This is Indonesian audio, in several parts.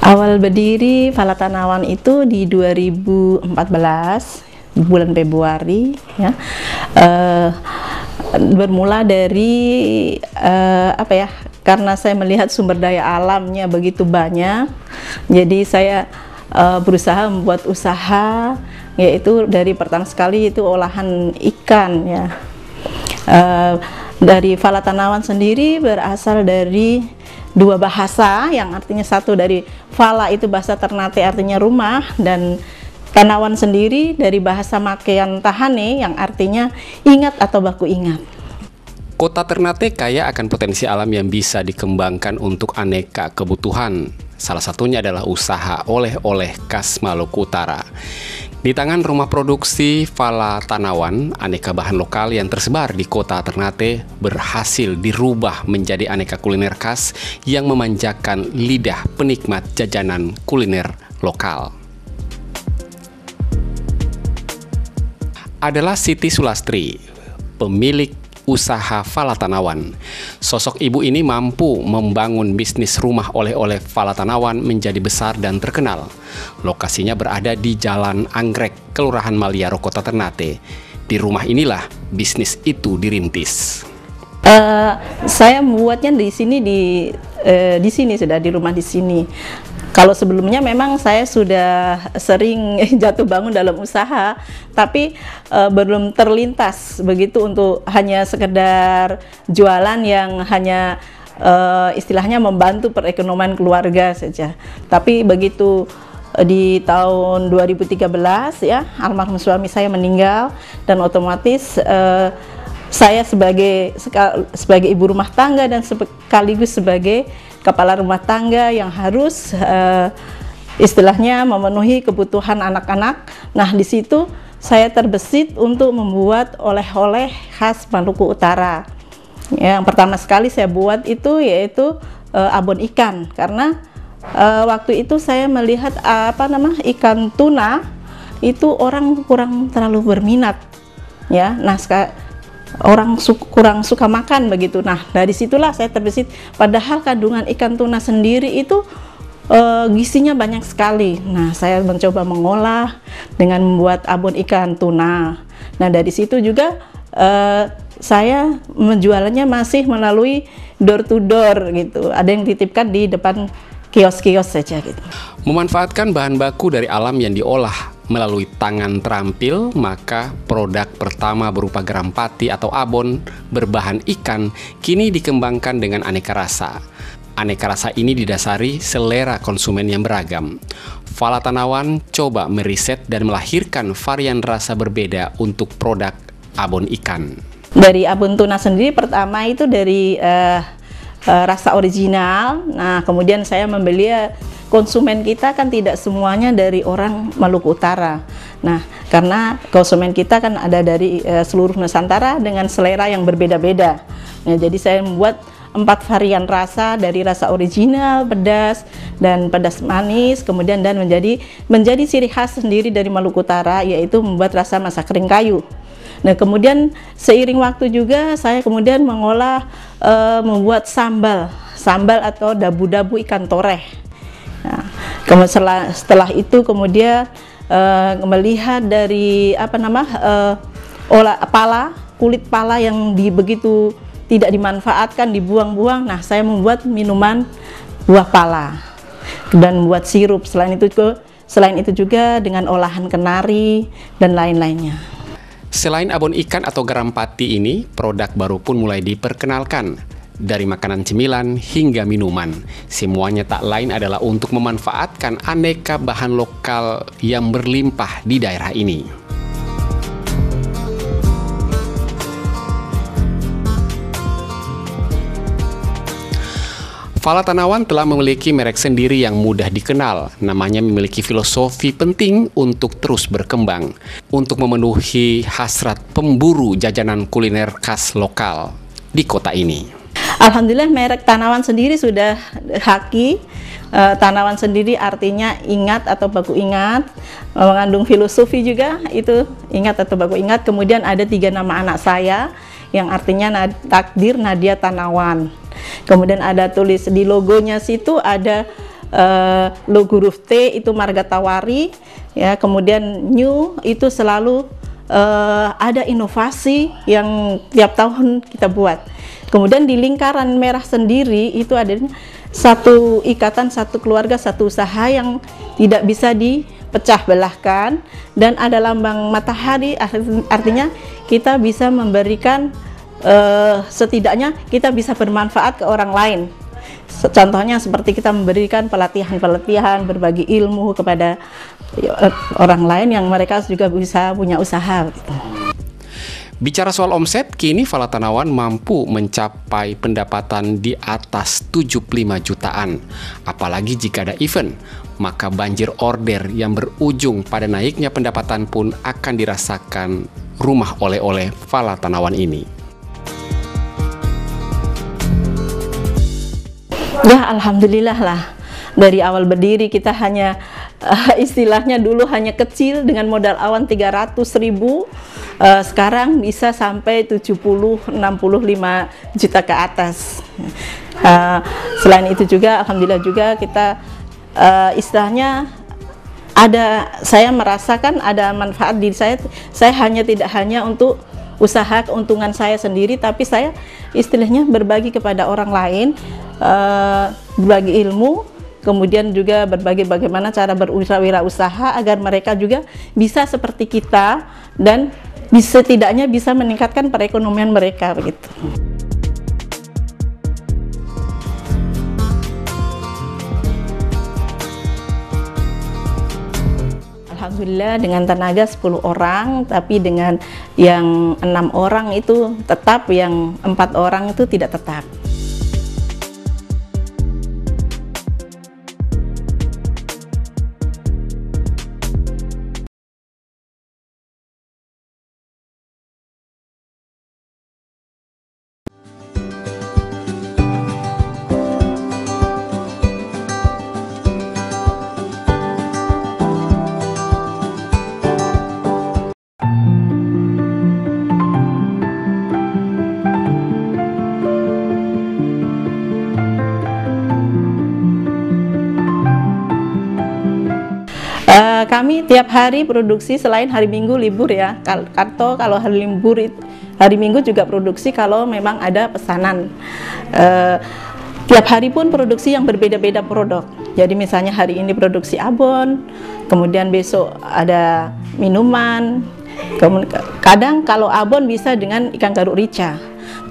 Awal berdiri Fala Tanawan itu di 2014 bulan Februari ya. Bermula dari karena saya melihat sumber daya alamnya begitu banyak, jadi saya berusaha membuat usaha, yaitu dari pertama sekali itu olahan ikan ya. Dari Fala Tanawan sendiri berasal dari dua bahasa, yang artinya satu dari Fala itu bahasa Ternate artinya rumah, dan Tanawan sendiri dari bahasa Makean Tahane yang artinya ingat atau baku ingat. Kota Ternate kaya akan potensi alam yang bisa dikembangkan untuk aneka kebutuhan. Salah satunya adalah usaha oleh-oleh khas Maluku Utara. Di tangan rumah produksi Fala Tanawan, aneka bahan lokal yang tersebar di kota Ternate berhasil dirubah menjadi aneka kuliner khas yang memanjakan lidah penikmat jajanan kuliner lokal. Adalah Siti Sulastri, pemilik usaha Fala Tanawan. Sosok ibu ini mampu membangun bisnis rumah oleh-oleh Fala Tanawan menjadi besar dan terkenal. Lokasinya berada di Jalan Anggrek, Kelurahan Maliaro, Kota Ternate. Di rumah inilah bisnis itu dirintis. Saya membuatnya di sini sudah di rumah di sini. Kalau sebelumnya memang saya sudah sering jatuh bangun dalam usaha, tapi belum terlintas begitu untuk hanya sekedar jualan yang hanya istilahnya membantu perekonomian keluarga saja. Tapi begitu di tahun 2013 ya, almarhum suami saya meninggal, dan otomatis saya sebagai ibu rumah tangga dan sekaligus sebagai kepala rumah tangga yang harus istilahnya memenuhi kebutuhan anak-anak. Nah, di situ saya terbesit untuk membuat oleh-oleh khas Maluku Utara. Yang pertama sekali saya buat itu yaitu abon ikan, karena waktu itu saya melihat ikan tuna itu orang kurang terlalu berminat ya. Nah, orang kurang suka makan begitu. Nah, dari situlah saya terbesit, padahal kandungan ikan tuna sendiri itu gizinya banyak sekali. Nah, saya mencoba mengolah dengan membuat abon ikan tuna. Nah, dari situ juga saya menjualnya masih melalui door to door gitu. Ada yang titipkan di depan kios-kios saja gitu. Memanfaatkan bahan baku dari alam yang diolah melalui tangan terampil, maka produk pertama berupa garam pati atau abon berbahan ikan kini dikembangkan dengan aneka rasa. Aneka rasa ini didasari selera konsumen yang beragam. Fala Tanawan coba meriset dan melahirkan varian rasa berbeda untuk produk abon ikan. Dari abon tuna sendiri pertama itu dari rasa original. Nah, kemudian saya membeli, konsumen kita kan tidak semuanya dari orang Maluku Utara. Nah, karena konsumen kita kan ada dari seluruh Nusantara dengan selera yang berbeda-beda. Nah, jadi saya membuat 4 varian rasa, dari rasa original, pedas, dan pedas manis, kemudian dan menjadi ciri khas sendiri dari Maluku Utara, yaitu membuat rasa masak kering kayu. Nah, kemudian seiring waktu juga saya kemudian mengolah membuat sambal atau dabu-dabu ikan toreh. Nah, setelah itu kemudian melihat dari kulit pala yang begitu tidak dimanfaatkan, dibuang-buang. Nah, saya membuat minuman buah pala dan membuat sirup. Selain itu juga dengan olahan kenari dan lain-lainnya. Selain abon ikan atau garam pati ini, produk baru pun mulai diperkenalkan. Dari makanan cemilan hingga minuman, semuanya tak lain adalah untuk memanfaatkan aneka bahan lokal yang berlimpah di daerah ini. Fala Tanawan telah memiliki merek sendiri yang mudah dikenal. Namanya memiliki filosofi penting untuk terus berkembang, untuk memenuhi hasrat pemburu jajanan kuliner khas lokal di kota ini. Alhamdulillah merek Tanawan sendiri sudah haki. Tanawan sendiri artinya ingat atau baku ingat, mengandung filosofi juga, itu ingat atau baku ingat. Kemudian ada 3 nama anak saya yang artinya Takdir, Nadia, Tanawan. Kemudian ada tulis di logonya situ ada logo huruf T itu marga tawari, ya. Kemudian new itu selalu ada inovasi yang tiap tahun kita buat. Kemudian di lingkaran merah sendiri itu ada satu ikatan, satu keluarga, satu usaha yang tidak bisa dipecah belahkan, dan ada lambang matahari, artinya kita bisa memberikan setidaknya kita bisa bermanfaat ke orang lain. Contohnya seperti kita memberikan pelatihan-pelatihan, berbagi ilmu kepada orang lain yang mereka juga bisa punya usaha gitu. Bicara soal omset, kini Fala Tanawan mampu mencapai pendapatan di atas 75 jutaan. Apalagi jika ada event, maka banjir order yang berujung pada naiknya pendapatan pun akan dirasakan rumah oleh-oleh Fala Tanawan ini. Ya, alhamdulillah lah. Dari awal berdiri kita hanya istilahnya dulu hanya kecil dengan modal awal 300.000, sekarang bisa sampai 70-65 juta ke atas. Selain itu juga alhamdulillah juga kita istilahnya saya merasakan ada manfaat diri saya hanya tidak hanya untuk usaha keuntungan saya sendiri, tapi saya istilahnya berbagi kepada orang lain, berbagi ilmu, kemudian juga berbagi bagaimana cara berwirausaha agar mereka juga bisa seperti kita dan setidaknya bisa meningkatkan perekonomian mereka begitu. Alhamdulillah dengan tenaga 10 orang, tapi dengan yang 6 orang itu tetap, yang 4 orang itu tidak tetap. Kami tiap hari produksi selain hari Minggu libur ya. Kalau hari libur, hari Minggu juga produksi kalau memang ada pesanan. Tiap hari pun produksi yang berbeda-beda produk. Jadi misalnya hari ini produksi abon, kemudian besok ada minuman. Kadang kalau abon bisa dengan ikan garuk rica.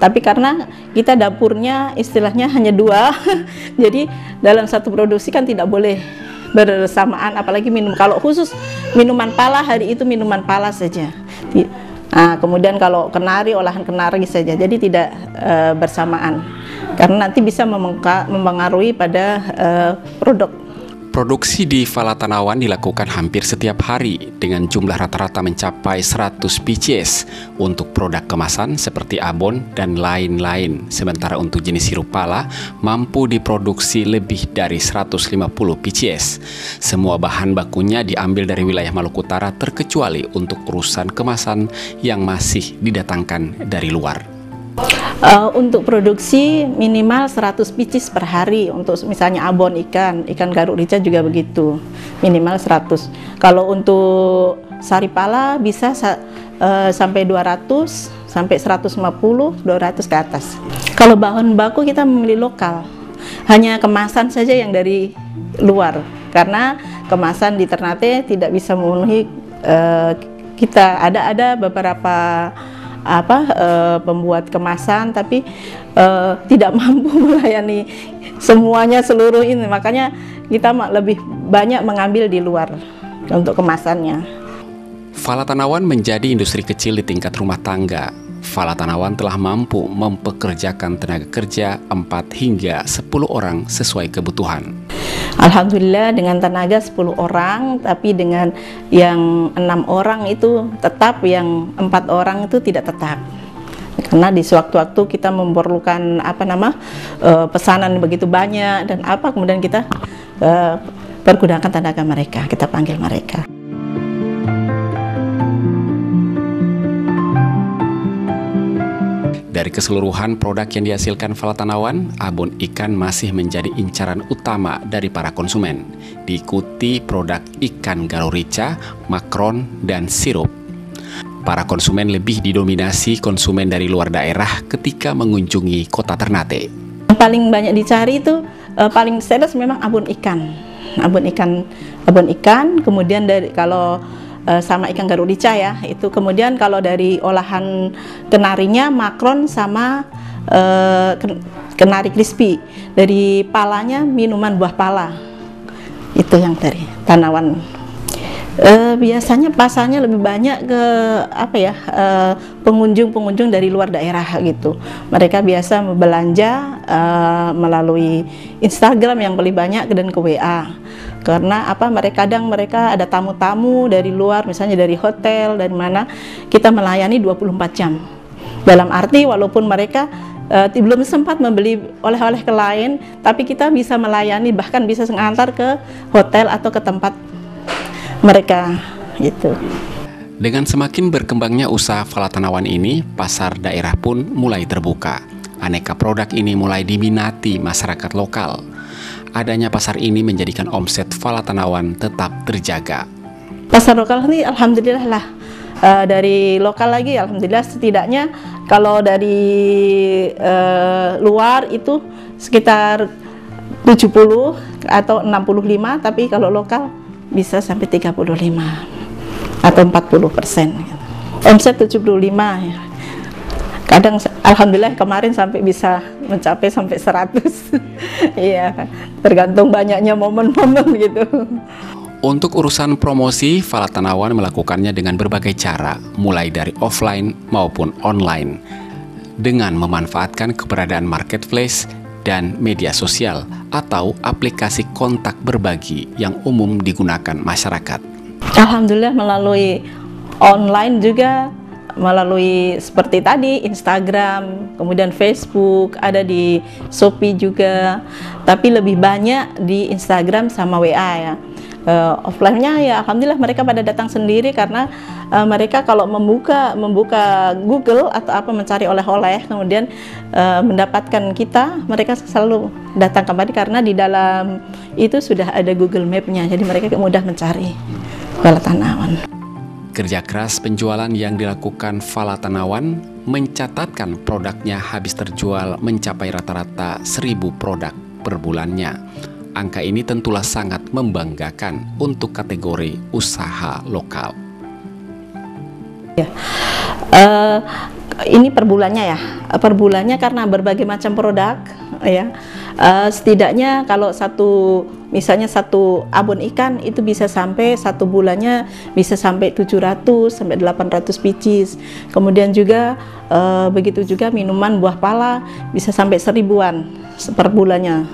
Tapi karena kita dapurnya istilahnya hanya 2, jadi dalam satu produksi kan tidak boleh bersamaan, apalagi minum. Kalau khusus minuman pala, hari itu minuman pala saja. Nah, kemudian kalau kenari, olahan kenari saja. Jadi tidak bersamaan, karena nanti bisa mempengaruhi pada produk. Produksi di Fala Tanawan dilakukan hampir setiap hari dengan jumlah rata-rata mencapai 100 pieces untuk produk kemasan seperti abon dan lain-lain. Sementara untuk jenis sirup pala mampu diproduksi lebih dari 150 pieces. Semua bahan bakunya diambil dari wilayah Maluku Utara terkecuali untuk urusan kemasan yang masih didatangkan dari luar. Untuk produksi minimal 100 pieces per hari. Untuk misalnya abon ikan garuk rica juga begitu, minimal 100. Kalau untuk sari pala bisa sampai 200, sampai 150, 200 ke atas. Kalau bahan baku kita memilih lokal, hanya kemasan saja yang dari luar, karena kemasan di Ternate tidak bisa memenuhi kita. Ada beberapa pembuat kemasan, tapi tidak mampu melayani semuanya, seluruh ini. Makanya kita lebih banyak mengambil di luar untuk kemasannya. Fala Tanawan menjadi industri kecil di tingkat rumah tangga. Fala Tanawan telah mampu mempekerjakan tenaga kerja 4 hingga 10 orang sesuai kebutuhan. Alhamdulillah dengan tenaga 10 orang, tapi dengan yang 6 orang itu tetap, yang 4 orang itu tidak tetap. Karena di sewaktu-waktu kita memerlukan pesanan begitu banyak dan kemudian kita pergunakan tenaga mereka, kita panggil mereka. Dari keseluruhan produk yang dihasilkan Fala Tanawan, abon ikan masih menjadi incaran utama dari para konsumen, diikuti produk ikan garurica, makron, dan sirup. Para konsumen lebih didominasi konsumen dari luar daerah ketika mengunjungi kota Ternate. Yang paling banyak dicari itu paling sales memang abon ikan, kemudian dari kalau sama ikan garurica ya, itu kemudian kalau dari olahan kenarinya makron sama kenari crispy, dari palanya minuman buah pala, itu yang dari Tanawan. Biasanya pasarnya lebih banyak ke pengunjung dari luar daerah gitu. Mereka biasa belanja melalui Instagram yang paling banyak dan ke WA. Karena mereka ada tamu-tamu dari luar, misalnya dari hotel, dari mana, kita melayani 24 jam. Dalam arti walaupun mereka belum sempat membeli oleh-oleh ke lain, tapi kita bisa melayani, bahkan bisa mengantar ke hotel atau ke tempat mereka gitu. Dengan semakin berkembangnya usaha Fala Tanawan ini, pasar daerah pun mulai terbuka. Aneka produk ini mulai diminati masyarakat lokal. Adanya pasar ini menjadikan omset Fala Tanawan tetap terjaga. Pasar lokal ini alhamdulillah lah, dari lokal lagi alhamdulillah, setidaknya kalau dari luar itu sekitar 70 atau 65, tapi kalau lokal bisa sampai 35 atau 40%. Omset 75 ya. Kadang alhamdulillah kemarin sampai bisa mencapai sampai 100. Iya, tergantung banyaknya momen-momen gitu. Untuk urusan promosi, Fala Tanawan melakukannya dengan berbagai cara, mulai dari offline maupun online, dengan memanfaatkan keberadaan marketplace dan media sosial atau aplikasi kontak berbagi yang umum digunakan masyarakat. Alhamdulillah melalui online juga, melalui seperti tadi Instagram, kemudian Facebook, ada di Shopee juga, tapi lebih banyak di Instagram sama WA ya. Offline-nya ya alhamdulillah mereka pada datang sendiri, karena mereka kalau membuka Google atau mencari oleh-oleh, kemudian mendapatkan kita, mereka selalu datang kembali karena di dalam itu sudah ada Google Map-nya, jadi mereka mudah mencari Fala Tanawan. Kerja keras penjualan yang dilakukan Fala Tanawan mencatatkan produknya habis terjual mencapai rata-rata 1.000 produk per bulannya. Angka ini tentulah sangat membanggakan untuk kategori usaha lokal. Ya. Ini per bulannya ya, per bulannya karena berbagai macam produk ya. Setidaknya kalau misalnya satu abon ikan itu bisa sampai satu bulannya bisa sampai 700 sampai 800 pieces. Kemudian juga begitu juga minuman buah pala bisa sampai 1.000-an per bulannya.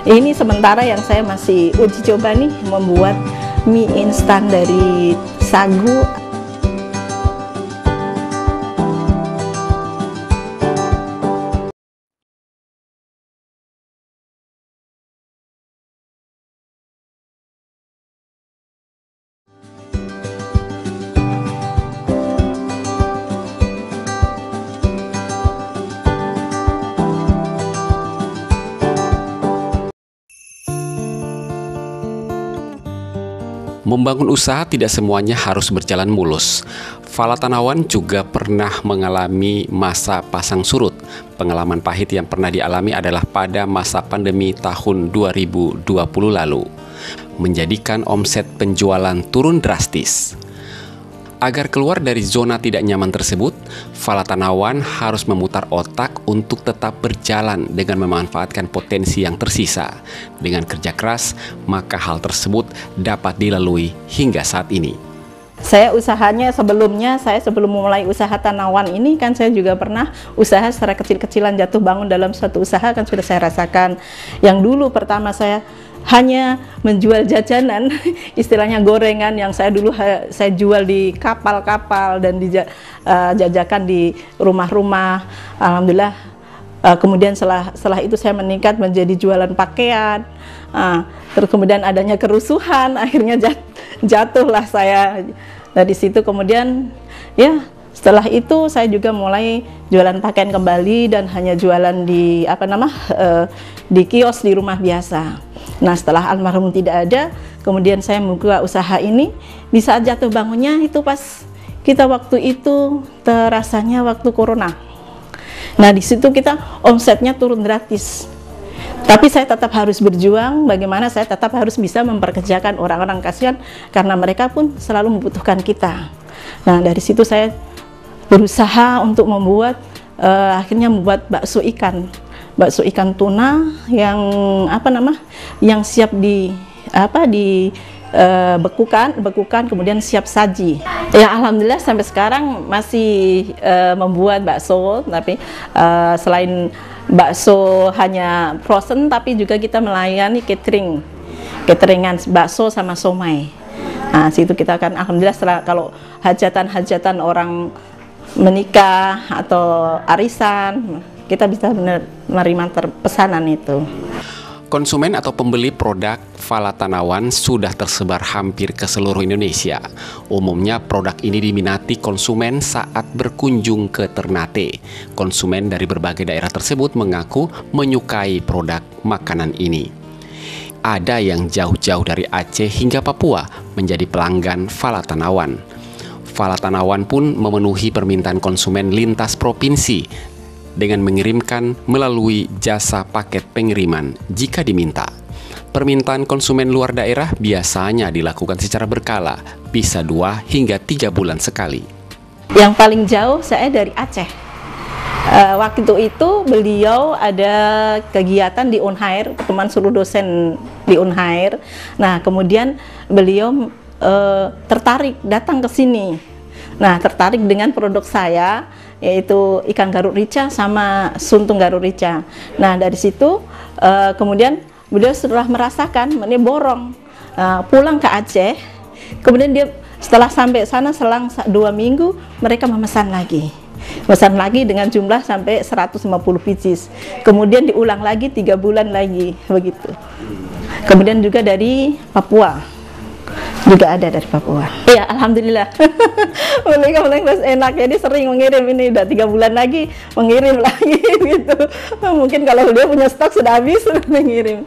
Ini sementara yang saya masih uji coba nih, membuat mie instan dari sagu. Membangun usaha tidak semuanya harus berjalan mulus. Fala Tanawan juga pernah mengalami masa pasang surut. Pengalaman pahit yang pernah dialami adalah pada masa pandemi tahun 2020 lalu, menjadikan omset penjualan turun drastis. Agar keluar dari zona tidak nyaman tersebut, Fala Tanawan harus memutar otak untuk tetap berjalan dengan memanfaatkan potensi yang tersisa. Dengan kerja keras, maka hal tersebut dapat dilalui hingga saat ini. Saya usahanya sebelumnya, sebelum mulai usaha Tanawan ini kan saya juga pernah usaha secara kecil-kecilan, jatuh bangun dalam suatu usaha kan sudah saya rasakan. Yang dulu pertama saya hanya menjual jajanan, istilahnya gorengan yang saya dulu saya jual di kapal-kapal dan dijajakan di rumah-rumah. Alhamdulillah, kemudian setelah itu saya meningkat menjadi jualan pakaian. Terus kemudian adanya kerusuhan, akhirnya jatuhlah saya dari situ. Kemudian ya setelah itu saya juga mulai jualan pakaian kembali dan hanya jualan di di kios di rumah biasa. Nah, setelah almarhum tidak ada, kemudian saya membuka usaha ini. Di saat jatuh bangunnya itu pas kita waktu itu terasanya waktu corona. Nah, di situ kita omsetnya turun gratis. Tapi saya tetap harus berjuang, bagaimana saya tetap harus bisa memperkerjakan orang-orang, kasihan karena mereka pun selalu membutuhkan kita. Nah, dari situ saya berusaha untuk akhirnya membuat bakso ikan tuna yang yang siap bekukan kemudian siap saji. Ya, alhamdulillah sampai sekarang masih membuat bakso, tapi selain bakso hanya frozen, tapi juga kita melayani cateringan bakso sama somai. Nah, situ kita akan alhamdulillah kalau hajatan orang menikah atau arisan, kita bisa menerima pesanan itu. Konsumen atau pembeli produk Fala Tanawan sudah tersebar hampir ke seluruh Indonesia. Umumnya produk ini diminati konsumen saat berkunjung ke Ternate. Konsumen dari berbagai daerah tersebut mengaku menyukai produk makanan ini. Ada yang jauh-jauh dari Aceh hingga Papua menjadi pelanggan Fala Tanawan. Fala Tanawan pun memenuhi permintaan konsumen lintas provinsi dengan mengirimkan melalui jasa paket pengiriman jika diminta. Permintaan konsumen luar daerah biasanya dilakukan secara berkala, bisa 2 hingga 3 bulan sekali. Yang paling jauh saya dari Aceh. Waktu itu beliau ada kegiatan di Unhair, teman suruh dosen di Unhair. Nah, kemudian beliau tertarik datang ke sini. Nah, tertarik dengan produk saya, yaitu ikan garut rica sama suntung garut rica. Nah, dari situ kemudian beliau setelah merasakan, dia borong pulang ke Aceh. Kemudian dia setelah sampai sana selang 2 minggu, mereka memesan lagi dengan jumlah sampai 150 pieces. Kemudian diulang lagi 3 bulan lagi, begitu. Kemudian juga dari Papua. Juga ada dari Papua. Iya, alhamdulillah. Mereka enak, jadi sering mengirim, ini udah 3 bulan lagi mengirim lagi gitu. Mungkin kalau dia punya stok sudah habis mengirim.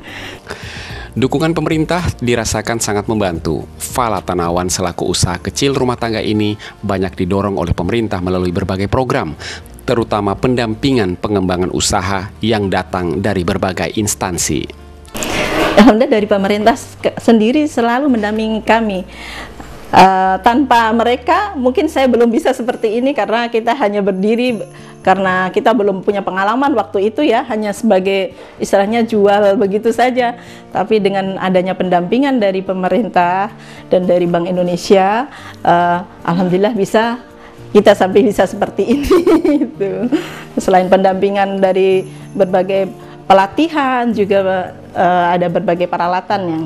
Dukungan pemerintah dirasakan sangat membantu. Fala Tanawan selaku usaha kecil rumah tangga ini banyak didorong oleh pemerintah melalui berbagai program, terutama pendampingan pengembangan usaha yang datang dari berbagai instansi. Alhamdulillah dari pemerintah sendiri selalu mendampingi kami. Tanpa mereka mungkin saya belum bisa seperti ini, karena kita hanya berdiri karena kita belum punya pengalaman waktu itu ya, hanya sebagai istilahnya jual begitu saja. Tapi dengan adanya pendampingan dari pemerintah dan dari Bank Indonesia, alhamdulillah kita sampai bisa seperti ini. Gitu. Selain pendampingan dari berbagai pelatihan, juga ada berbagai peralatan yang.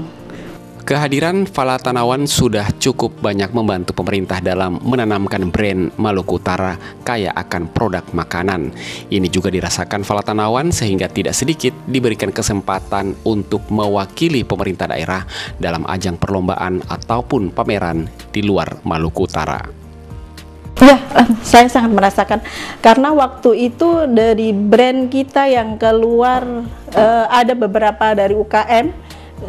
Kehadiran Fala Tanawan sudah cukup banyak membantu pemerintah dalam menanamkan brand Maluku Utara kaya akan produk makanan. Ini juga dirasakan Fala Tanawan sehingga tidak sedikit diberikan kesempatan untuk mewakili pemerintah daerah dalam ajang perlombaan ataupun pameran di luar Maluku Utara. Ya, saya sangat merasakan karena waktu itu dari brand kita yang keluar ada beberapa dari UKM,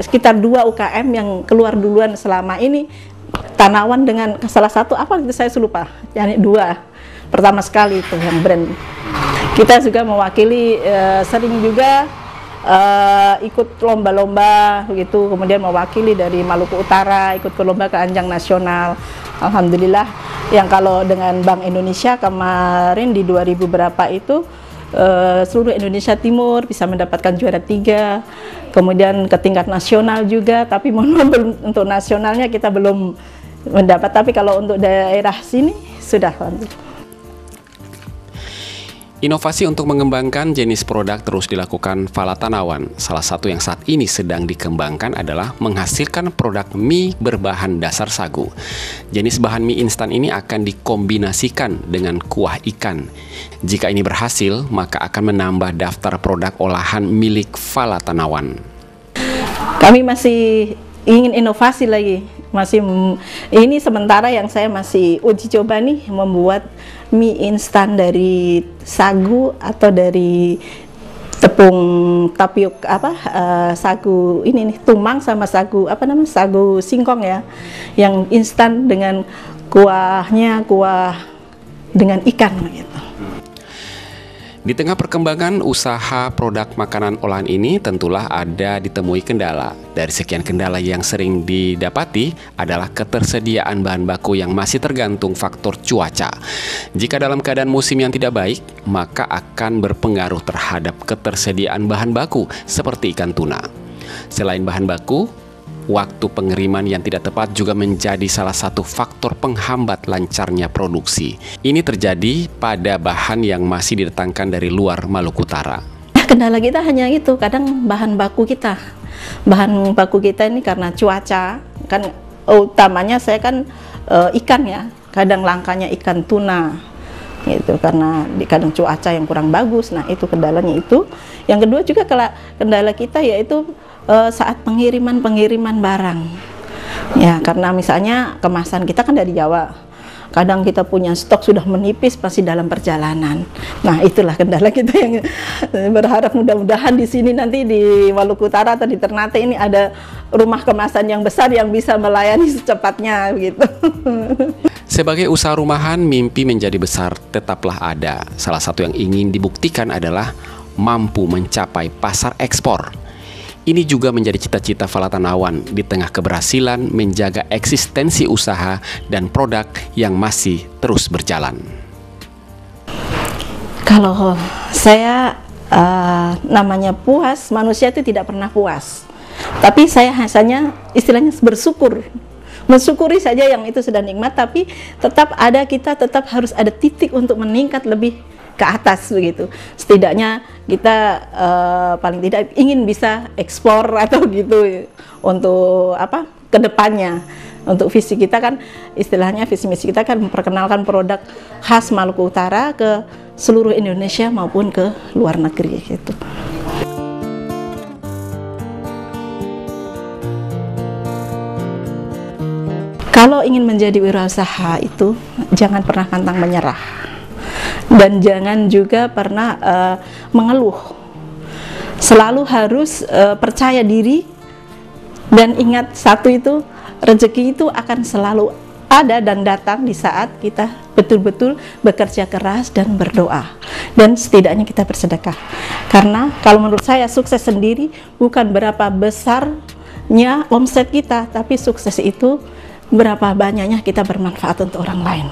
sekitar 2 UKM yang keluar duluan selama ini. Tanawan dengan salah satu apa itu saya lupa, yani 2 pertama sekali itu yang brand. Kita juga mewakili, sering juga ikut lomba-lomba begitu, kemudian mewakili dari Maluku Utara ikut ke lomba ke ajang nasional. Alhamdulillah, yang kalau dengan Bank Indonesia kemarin di 2000 berapa itu seluruh Indonesia Timur bisa mendapatkan juara 3, kemudian ke tingkat nasional juga, tapi mohon maaf untuk nasionalnya kita belum mendapat. Tapi kalau untuk daerah sini sudah. Inovasi untuk mengembangkan jenis produk terus dilakukan Fala Tanawan. Salah satu yang saat ini sedang dikembangkan adalah menghasilkan produk mie berbahan dasar sagu. Jenis bahan mie instan ini akan dikombinasikan dengan kuah ikan. Jika ini berhasil, maka akan menambah daftar produk olahan milik Fala Tanawan. Kami masih ingin inovasi lagi. Ini sementara yang saya masih uji coba nih, membuat mie instan dari sagu atau dari tepung tapiok sagu ini nih, tumang sama sagu sagu singkong ya, yang instan dengan kuah dengan ikan gitu. Di tengah perkembangan usaha produk makanan olahan ini tentulah ada ditemui kendala. Dari sekian kendala yang sering didapati adalah ketersediaan bahan baku yang masih tergantung faktor cuaca. Jika dalam keadaan musim yang tidak baik, maka akan berpengaruh terhadap ketersediaan bahan baku seperti ikan tuna. Selain bahan baku, waktu pengiriman yang tidak tepat juga menjadi salah satu faktor penghambat lancarnya produksi. Ini terjadi pada bahan yang masih didatangkan dari luar Maluku Utara. Kendala kita hanya itu, kadang bahan baku kita ini karena cuaca, kan utamanya saya kan ikan ya, kadang langkanya ikan tuna gitu, karena kadang cuaca yang kurang bagus. Nah itu kendalanya itu. Yang kedua juga kendala kita yaitu saat pengiriman barang ya, karena misalnya kemasan kita kan dari Jawa, kadang kita punya stok sudah menipis pasti dalam perjalanan. Nah itulah kendala kita yang berharap mudah-mudahan di sini nanti di Maluku Utara atau di Ternate ini ada rumah kemasan yang besar yang bisa melayani secepatnya gitu. Sebagai usaha rumahan, mimpi menjadi besar tetaplah ada. Salah satu yang ingin dibuktikan adalah mampu mencapai pasar ekspor. Ini juga menjadi cita-cita Fala Tanawan di tengah keberhasilan menjaga eksistensi usaha dan produk yang masih terus berjalan. Kalau saya namanya puas, manusia itu tidak pernah puas. Tapi saya hanya istilahnya mensyukuri saja yang itu sudah nikmat, tapi kita tetap harus ada titik untuk meningkat lebih ke atas begitu. Setidaknya kita paling tidak ingin bisa ekspor atau gitu untuk ke depannya. Untuk visi kita kan istilahnya visi misi kita kan memperkenalkan produk khas Maluku Utara ke seluruh Indonesia maupun ke luar negeri gitu. Kalau ingin menjadi wirausaha itu jangan pernah pantang menyerah. Dan jangan juga pernah mengeluh. Selalu harus percaya diri dan ingat satu itu, rezeki itu akan selalu ada dan datang di saat kita betul-betul bekerja keras dan berdoa. Dan setidaknya kita bersedekah. Karena kalau menurut saya sukses sendiri bukan berapa besarnya omset kita, tapi sukses itu berapa banyaknya kita bermanfaat untuk orang lain.